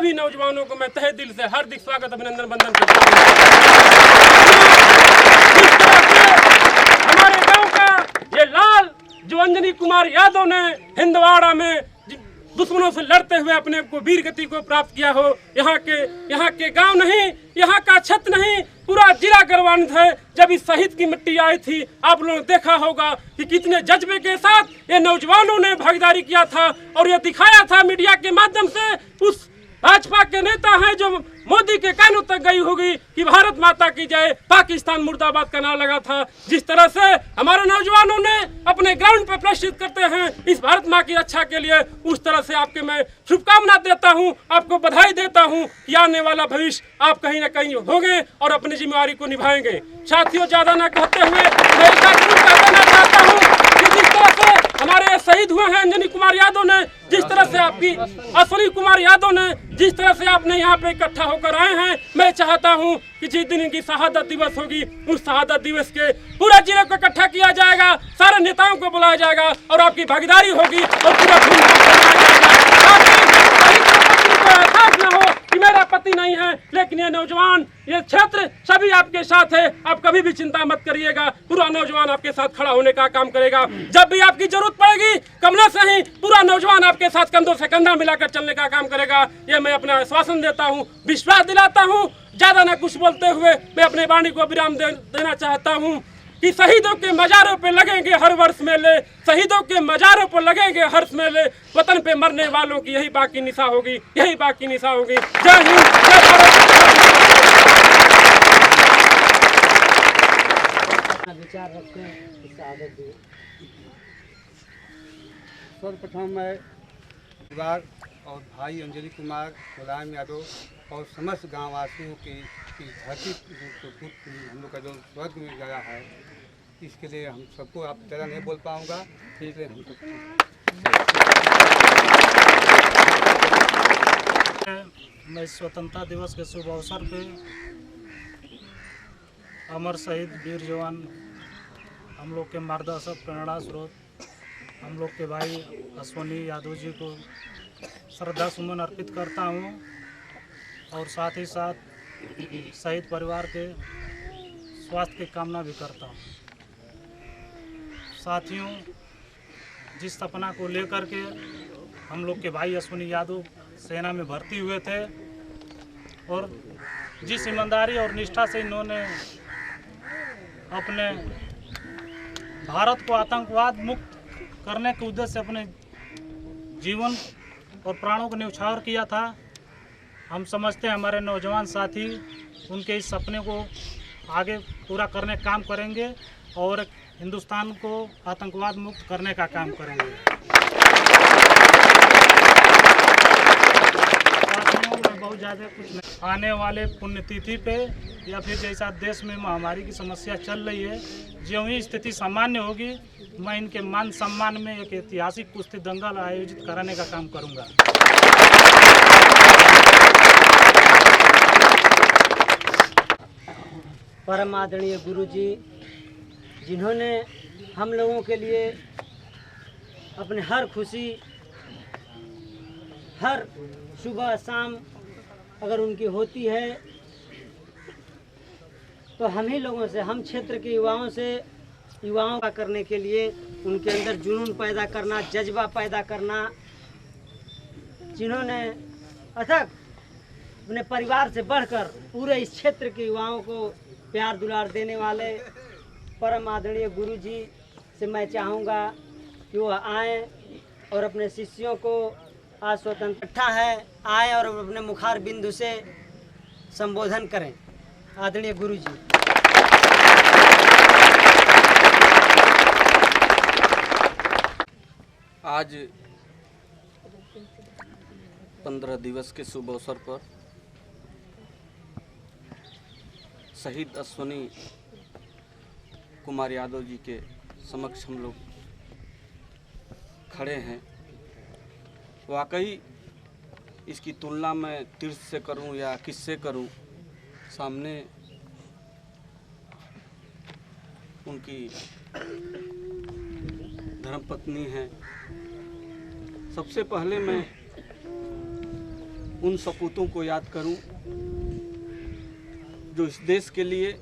सभी नौजवानों को मैं तहे दिल से हार्दिक स्वागत अभिनंदन वंदन करता हूँ। हमारे गांव का ये लाल जो अंजनी कुमार यादव ने हिंदवाड़ा में दुश्मनों से लड़ते हुए अपने को वीर गति को प्राप्त किया हो, यहाँ के गांव नहीं, यहाँ का क्षेत्र नहीं, पूरा जिला गौरवान्वित है। जब इस शहीद की मिट्टी आई थी, आप लोगों ने देखा होगा कि कितने जज्बे के साथ ये नौजवानों ने भागीदारी किया था और ये दिखाया था मीडिया के माध्यम से। उस भाजपा के नेता हैं जो मोदी के कानों तक गई होगी कि भारत माता की जय, पाकिस्तान मुर्दाबाद का नारा लगा था। जिस तरह से हमारे नौजवानों ने अपने ग्राउंड पर प्रदर्शित करते हैं इस भारत माँ की रक्षा के लिए, उस तरह से आपके मैं शुभकामना देता हूँ, आपको बधाई देता हूँ कि आने वाला भविष्य आप कहीं न कहीं होंगे और अपनी जिम्मेवारी को निभाएंगे। साथियों, ज्यादा न कहते हुए मैं इसका जरूर कह देना चाहता हूँ कि जिस तरह से हमारे शहीद हुए हैं अंजनी कुमार यादव ने, जिस तरह से आपकी अश्विनी कुमार यादव ने, जिस तरह से आपने यहाँ पे इकट्ठा होकर आए हैं, मैं चाहता हूँ कि जिस दिन इनकी शहादत दिवस होगी उस शहादत दिवस के पूरा जिले को इकट्ठा किया जाएगा, सारे नेताओं को बुलाया जाएगा और आपकी भागीदारी होगी और पूरा एहसास न हो कि मेरा पति नहीं है, लेकिन ये नौजवान, ये क्षेत्र सभी आपके साथ है। आप कभी भी चिंता मत करिएगा, पूरा नौजवान आपके साथ खड़ा होने का काम करेगा। जब भी आपकी जरूरत पड़ेगी कमरे से ही पूरा नौजवान आपके साथ कंधों से कंधा मिलाकर चलने का काम करेगा। ये मैं अपना आश्वासन देता हूँ, विश्वास दिलाता हूँ। ज्यादा न कुछ बोलते हुए मैं अपने वाणी को विराम देना चाहता हूँ कि शहीदों के मजारों पे लगेंगे हर वर्ष मेले, शहीदों के मजारों पर लगेंगे हर मेले, वतन पे मरने वालों की यही बाकी निशा होगी, यही बाकी निशा होगी। जय हिंद, जय भारत। विचार रखते हैं, इससे आगे भी सर्वप्रथम मैं परिवार और भाई अंजनी कुमार मुलायम यादव और समस्त गाँव वासियों की धरती हम लोग का जो स्वर्ग में गया है, इसके लिए हम सबको आप तरह नहीं बोल पाऊँगा, इसलिए हम मैं स्वतंत्रता दिवस के शुभ अवसर पे अमर शहीद वीर जवान हम लोग के मार्गदर्शक प्रेरणा स्रोत हम लोग के भाई अश्विनी यादव जी को श्रद्धा सुमन अर्पित करता हूँ और साथ ही साथ शहीद परिवार के स्वास्थ्य की कामना भी करता हूँ। साथियों, जिस सपना को लेकर के हम लोग के भाई अश्विनी यादव सेना में भर्ती हुए थे और जिस ईमानदारी और निष्ठा से इन्होंने अपने भारत को आतंकवाद मुक्त करने के उद्देश्य से अपने जीवन और प्राणों को न्यौछावर किया था, हम समझते हैं हमारे नौजवान साथी उनके इस सपने को आगे पूरा करने का काम करेंगे और हिंदुस्तान को आतंकवाद मुक्त करने का काम करेंगे। बहुत ज़्यादा कुछ नहीं, आने वाले पुण्यतिथि पे या फिर जैसा देश में महामारी की समस्या चल रही है, जो ही स्थिति सामान्य होगी, मैं इनके मान सम्मान में एक ऐतिहासिक कुश्ती दंगल आयोजित कराने का काम करूंगा। परम आदरणीय गुरुजी, जिन्होंने हम लोगों के लिए अपने हर खुशी, हर सुबह शाम अगर उनकी होती है तो हम ही लोगों से, हम क्षेत्र के युवाओं का करने के लिए उनके अंदर जुनून पैदा करना, जज्बा पैदा करना, जिन्होंने अथक अपने परिवार से बढ़कर पूरे इस क्षेत्र के युवाओं को प्यार दुलार देने वाले परम आदरणीय गुरुजी से मैं चाहूँगा कि वो आएँ और अपने शिष्यों को आज स्वतंत्रता है, आए और अपने मुखार बिंदु से संबोधन करें। आदरणीय गुरुजी। आज 15 दिवस के शुभ अवसर पर शहीद अश्विनी कुमार यादव जी के समक्ष हम लोग खड़े हैं। वाकई इसकी तुलना मैं तीर्थ से करूं या किससे करूं, सामने उनकी धर्मपत्नी हैं। सबसे पहले मैं उन सपूतों को याद करूं जो इस देश के लिए,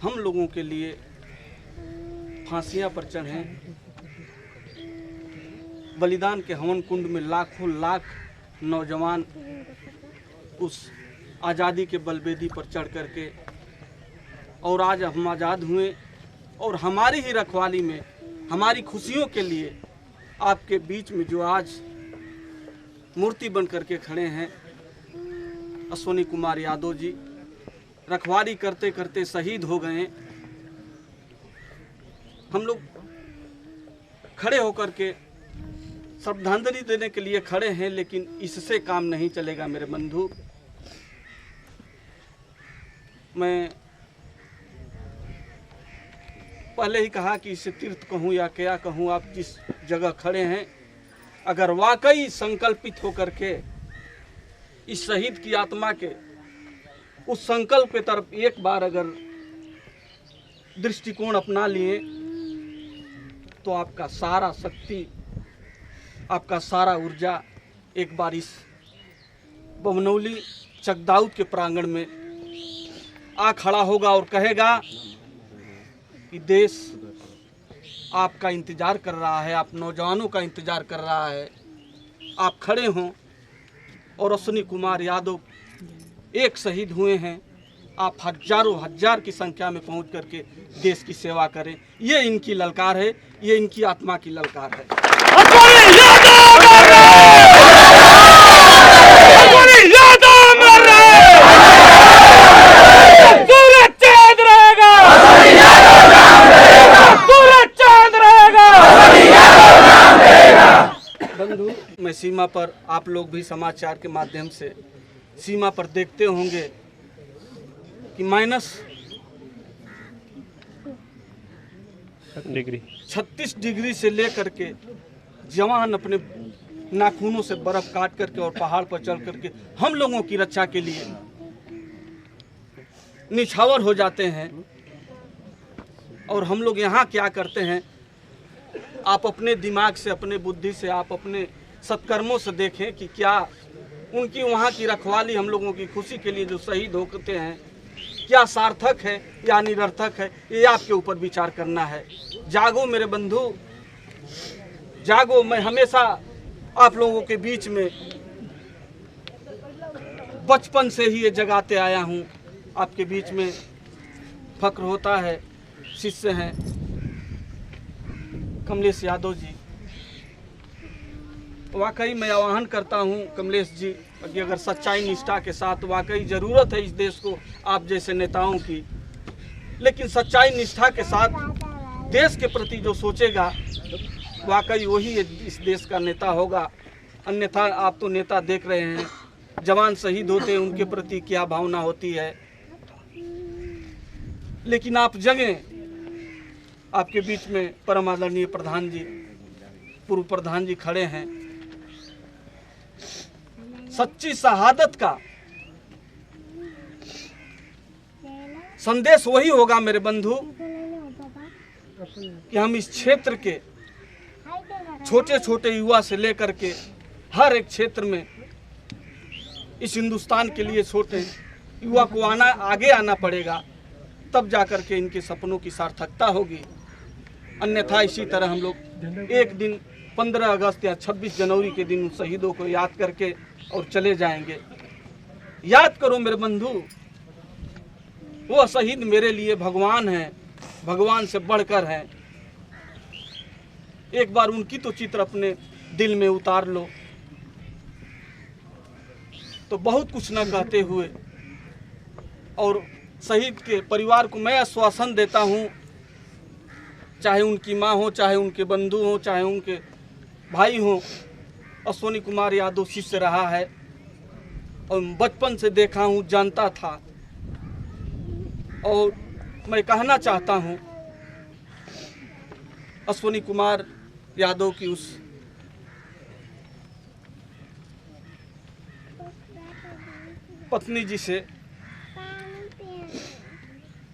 हम लोगों के लिए फांसियां पर चढ़े, बलिदान के हवन कुंड में लाखों लाख नौजवान उस आज़ादी के बलवेदी पर चढ़ करके, और आज हम आज़ाद हुए और हमारी ही रखवाली में, हमारी खुशियों के लिए आपके बीच में जो आज मूर्ति बन करके खड़े हैं अश्विनी कुमार यादव जी, रखवाली करते करते शहीद हो गए। हम लोग खड़े होकर के श्रद्धांजलि देने के लिए खड़े हैं, लेकिन इससे काम नहीं चलेगा मेरे बंधु। मैं पहले ही कहा कि इसे तीर्थ कहूँ या क्या कहूँ, आप जिस जगह खड़े हैं, अगर वाकई संकल्पित होकर के इस शहीद की आत्मा के उस संकल्प की तरफ एक बार अगर दृष्टिकोण अपना लिए, तो आपका सारा शक्ति, आपका सारा ऊर्जा एक बार इस बमनौली चकदाऊद के प्रांगण में आ खड़ा होगा और कहेगा कि देश आपका इंतज़ार कर रहा है, आप नौजवानों का इंतज़ार कर रहा है। आप खड़े हों और अश्विनी कुमार यादव एक शहीद हुए हैं, आप हजारों हजार की संख्या में पहुंच करके देश की सेवा करें। ये इनकी ललकार है, ये इनकी आत्मा की ललकार है। बंधु, मैं सीमा पर, आप लोग भी समाचार के माध्यम से सीमा पर देखते होंगे कि -36 डिग्री से लेकर के जवान अपने नाखूनों से बर्फ काट करके और पहाड़ पर चढ़ करके हम लोगों की रक्षा के लिए निछावर हो जाते हैं। और हम लोग यहाँ क्या करते हैं, आप अपने दिमाग से, अपने बुद्धि से, आप अपने सत्कर्मों से देखें कि क्या उनकी वहाँ की रखवाली, हम लोगों की खुशी के लिए जो शहीद होते हैं, क्या सार्थक है या निरर्थक है, ये आपके ऊपर विचार करना है। जागो मेरे बंधु, जागो। मैं हमेशा आप लोगों के बीच में बचपन से ही ये जगाते आया हूँ। आपके बीच में फक्र होता है, शिष्य हैं कमलेश यादव जी। वाकई मैं आह्वान करता हूं कमलेश जी कि अगर सच्चाई निष्ठा के साथ, वाकई ज़रूरत है इस देश को आप जैसे नेताओं की, लेकिन सच्चाई निष्ठा के साथ देश के प्रति जो सोचेगा, वाकई वही इस देश का नेता होगा। अन्यथा आप तो नेता देख रहे हैं, जवान शहीद होते हैं, उनके प्रति क्या भावना होती है। लेकिन आप जगें। आपके बीच में परम आदरणीय प्रधान जी, पूर्व प्रधान जी खड़े हैं। सच्ची शहादत का संदेश वही होगा मेरे बंधु कि हम इस क्षेत्र के छोटे छोटे युवा से लेकर के हर एक क्षेत्र में, इस हिंदुस्तान के लिए छोटे युवा को आगे आना पड़ेगा, तब जाकर के इनके सपनों की सार्थकता होगी। अन्यथा इसी तरह हम लोग एक दिन 15 अगस्त या 26 जनवरी के दिन उन शहीदों को याद करके और चले जाएंगे। याद करो मेरे बंधु, वो शहीद मेरे लिए भगवान हैं, भगवान से बढ़कर हैं। एक बार उनकी तो चित्र अपने दिल में उतार लो, तो बहुत कुछ न कहते हुए, और शहीद के परिवार को मैं आश्वासन देता हूँ, चाहे उनकी माँ हो, चाहे उनके बंधु हो, चाहे उनके भाई हो, अश्विनी कुमार यादव शिष्य रहा है और बचपन से देखा हूँ, जानता था। और मैं कहना चाहता हूँ अश्विनी कुमार यादव की उस पत्नी जी से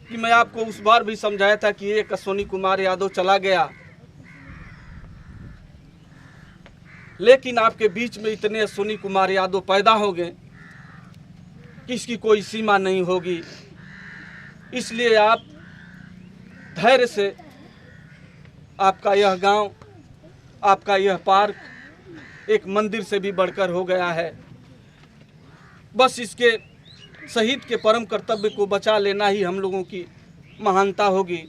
कि मैं आपको उस बार भी समझाया था कि एक अश्विनी कुमार यादव चला गया लेकिन आपके बीच में इतने अश्विनी कुमार यादव पैदा हो गए कि इसकी कोई सीमा नहीं होगी। इसलिए आप धैर्य से, आपका यह गांव, आपका यह पार्क एक मंदिर से भी बढ़कर हो गया है। बस इसके शहीद के परम कर्तव्य को बचा लेना ही हम लोगों की महानता होगी।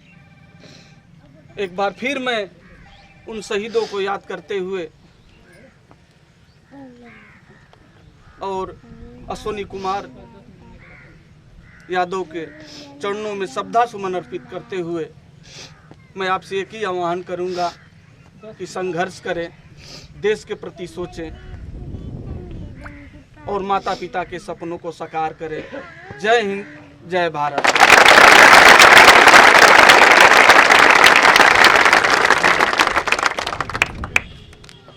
एक बार फिर मैं उन शहीदों को याद करते हुए और अश्विनी कुमार यादव के चरणों में श्रद्धा सुमन अर्पित करते हुए मैं आपसे एक ही आह्वान करूंगा कि संघर्ष करें, देश के प्रति सोचें और माता पिता के सपनों को साकार करें। जय हिंद, जय भारत।